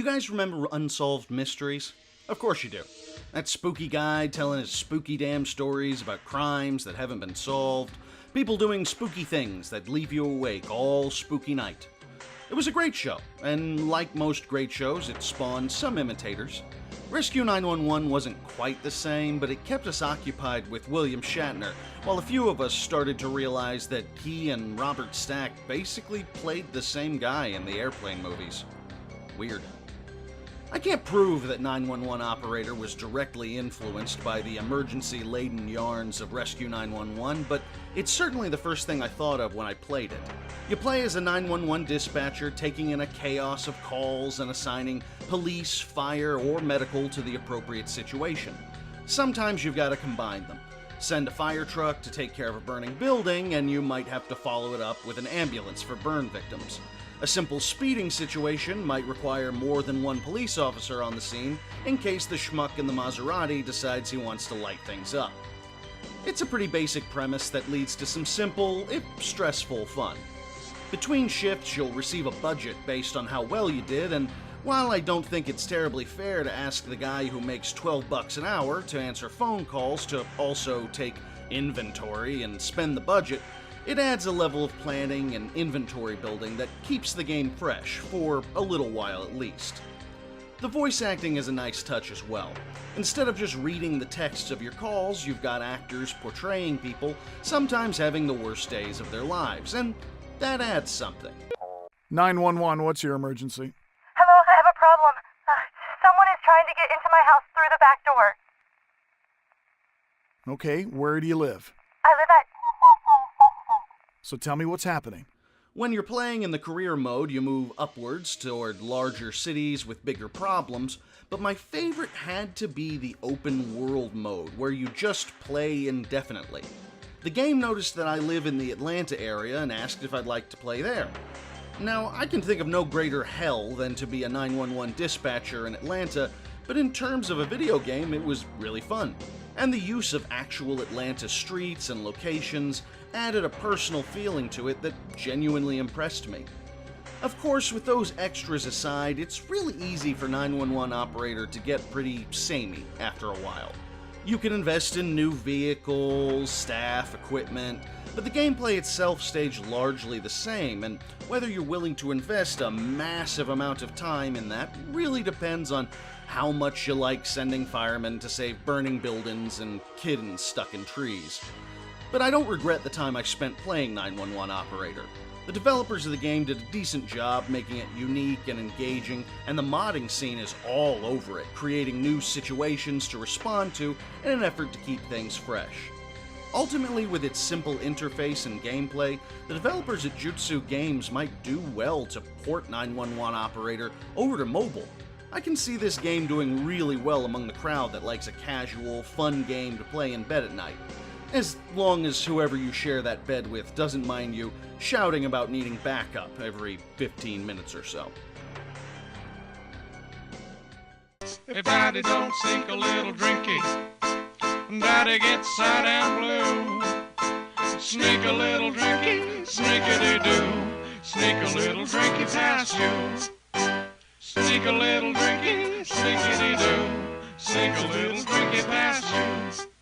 You guys remember Unsolved Mysteries? Of course you do. That spooky guy telling his spooky damn stories about crimes that haven't been solved, people doing spooky things that leave you awake all spooky night. It was a great show, and like most great shows, it spawned some imitators. Rescue 911 wasn't quite the same, but it kept us occupied with William Shatner, while a few of us started to realize that he and Robert Stack basically played the same guy in the airplane movies. Weird. I can't prove that 911 Operator was directly influenced by the emergency-laden yarns of Rescue 911, but it's certainly the first thing I thought of when I played it. You play as a 911 dispatcher, taking in a chaos of calls and assigning police, fire, or medical to the appropriate situation. Sometimes you've got to combine them. Send a fire truck to take care of a burning building, and you might have to follow it up with an ambulance for burn victims. A simple speeding situation might require more than one police officer on the scene in case the schmuck in the Maserati decides he wants to light things up. It's a pretty basic premise that leads to some simple, if stressful, fun. Between shifts, you'll receive a budget based on how well you did, and while I don't think it's terribly fair to ask the guy who makes $12 an hour to answer phone calls to also take inventory and spend the budget, it adds a level of planning and inventory building that keeps the game fresh, for a little while at least. The voice acting is a nice touch as well. Instead of just reading the texts of your calls, you've got actors portraying people, sometimes having the worst days of their lives, and that adds something. 911, what's your emergency? Hello, I have a problem. Someone is trying to get into my house through the back door. Okay, where do you live? I live at... So tell me what's happening. When you're playing in the career mode, you move upwards toward larger cities with bigger problems, but my favorite had to be the open world mode, where you just play indefinitely. The game noticed that I live in the Atlanta area and asked if I'd like to play there. Now, I can think of no greater hell than to be a 911 dispatcher in Atlanta, but in terms of a video game, it was really fun. And the use of actual Atlanta streets and locations added a personal feeling to it that genuinely impressed me. Of course, with those extras aside, it's really easy for 911 Operator to get pretty samey after a while. You can invest in new vehicles, staff, equipment, but the gameplay itself stays largely the same, and whether you're willing to invest a massive amount of time in that really depends on how much you like sending firemen to save burning buildings and kittens stuck in trees. But I don't regret the time I spent playing 911 Operator. The developers of the game did a decent job making it unique and engaging, and the modding scene is all over it, creating new situations to respond to in an effort to keep things fresh. Ultimately, with its simple interface and gameplay, the developers at Jutsu Games might do well to port 911 Operator over to mobile. I can see this game doing really well among the crowd that likes a casual, fun game to play in bed at night. As long as whoever you share that bed with doesn't mind you shouting about needing backup every 15 minutes or so. Hey, Daddy, don't sink a little drinky. Daddy gets side down blue. Sneak a little drinky, sneakity-doo. Sneak a little drinky past you. Sneak a little drinky, sneakity-doo. Sneak a little drinky past you.